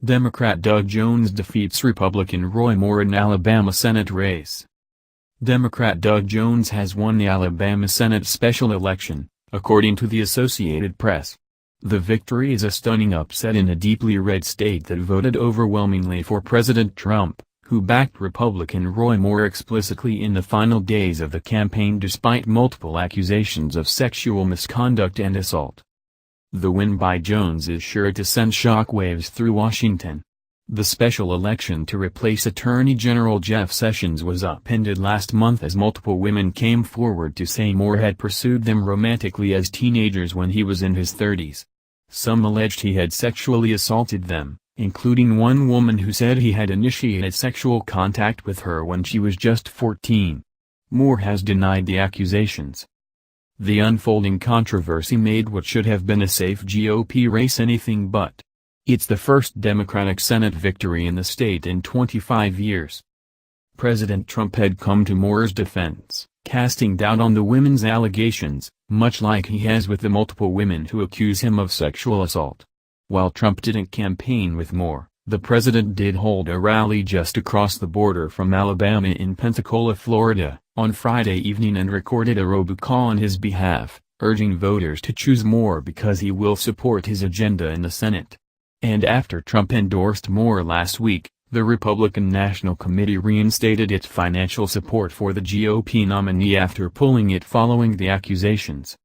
Democrat Doug Jones defeats Republican Roy Moore in Alabama Senate race. Democrat Doug Jones has won the Alabama Senate special election, according to the Associated Press. The victory is a stunning upset in a deeply red state that voted overwhelmingly for President Trump, who backed Republican Roy Moore explicitly in the final days of the campaign despite multiple accusations of sexual misconduct and assault. The win by Jones is sure to send shockwaves through Washington. The special election to replace Attorney General Jeff Sessions was upended last month as multiple women came forward to say Moore had pursued them romantically as teenagers when he was in his 30s. Some alleged he had sexually assaulted them, including one woman who said he had initiated sexual contact with her when she was just 14. Moore has denied the accusations. The unfolding controversy made what should have been a safe GOP race anything but. It's the first Democratic Senate victory in the state in 25 years. President Trump had come to Moore's defense, casting doubt on the women's allegations, much like he has with the multiple women who accuse him of sexual assault. While Trump didn't campaign with Moore, the president did hold a rally just across the border from Alabama in Pensacola, Florida, on Friday evening and recorded a robocall on his behalf, urging voters to choose Moore because he will support his agenda in the Senate. And after Trump endorsed Moore last week, the Republican National Committee reinstated its financial support for the GOP nominee after pulling it following the accusations.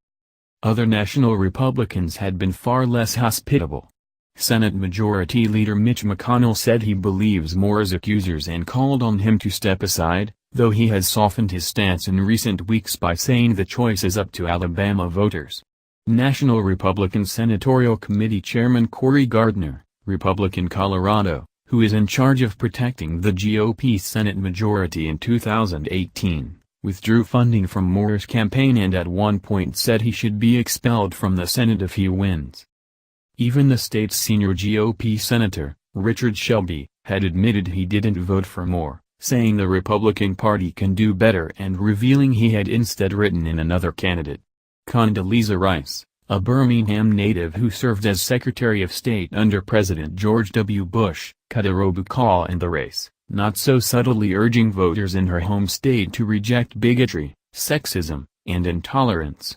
Other national Republicans had been far less hospitable. Senate Majority Leader Mitch McConnell said he believes Moore's accusers and called on him to step aside, though he has softened his stance in recent weeks by saying the choice is up to Alabama voters. National Republican Senatorial Committee Chairman Cory Gardner, Republican Colorado, who is in charge of protecting the GOP Senate majority in 2018, withdrew funding from Moore's campaign and at one point said he should be expelled from the Senate if he wins. Even the state's senior GOP senator, Richard Shelby, had admitted he didn't vote for Moore, saying the Republican Party can do better and revealing he had instead written in another candidate. Condoleezza Rice, a Birmingham native who served as Secretary of State under President George W. Bush, cut a robocall in the race, not so subtly urging voters in her home state to reject bigotry, sexism, and intolerance.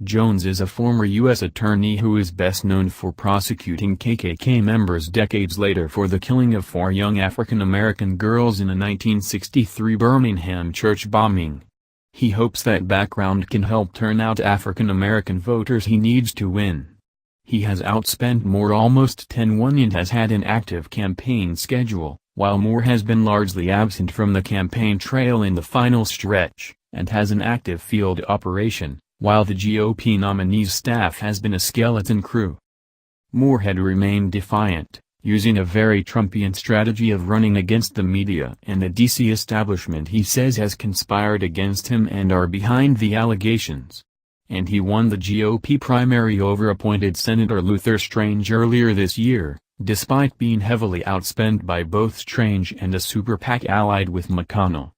Jones is a former U.S. attorney who is best known for prosecuting KKK members decades later for the killing of 4 young African-American girls in a 1963 Birmingham church bombing. He hopes that background can help turn out African-American voters he needs to win. He has outspent Moore almost 10-1 and has had an active campaign schedule, while Moore has been largely absent from the campaign trail in the final stretch, and has an active field operation, while the GOP nominee's staff has been a skeleton crew. Moore had remained defiant, using a very Trumpian strategy of running against the media and the D.C. establishment he says has conspired against him and are behind the allegations. And he won the GOP primary over appointed Senator Luther Strange earlier this year, despite being heavily outspent by both Strange and a super PAC allied with McConnell.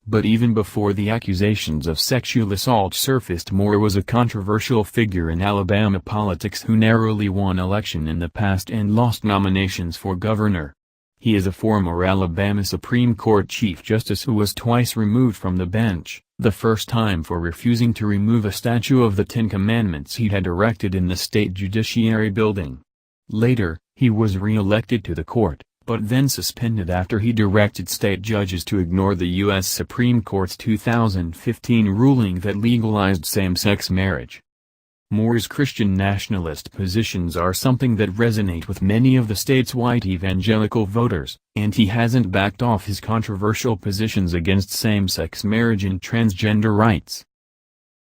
But even before the accusations of sexual assault surfaced, Moore was a controversial figure in Alabama politics who narrowly won election in the past and lost nominations for governor. He is a former Alabama Supreme Court Chief Justice who was twice removed from the bench, the first time for refusing to remove a statue of the Ten Commandments he had erected in the state judiciary building. Later, he was re-elected to the court, but then suspended after he directed state judges to ignore the U.S. Supreme Court's 2015 ruling that legalized same-sex marriage. Moore's Christian nationalist positions are something that resonate with many of the state's white evangelical voters, and he hasn't backed off his controversial positions against same-sex marriage and transgender rights.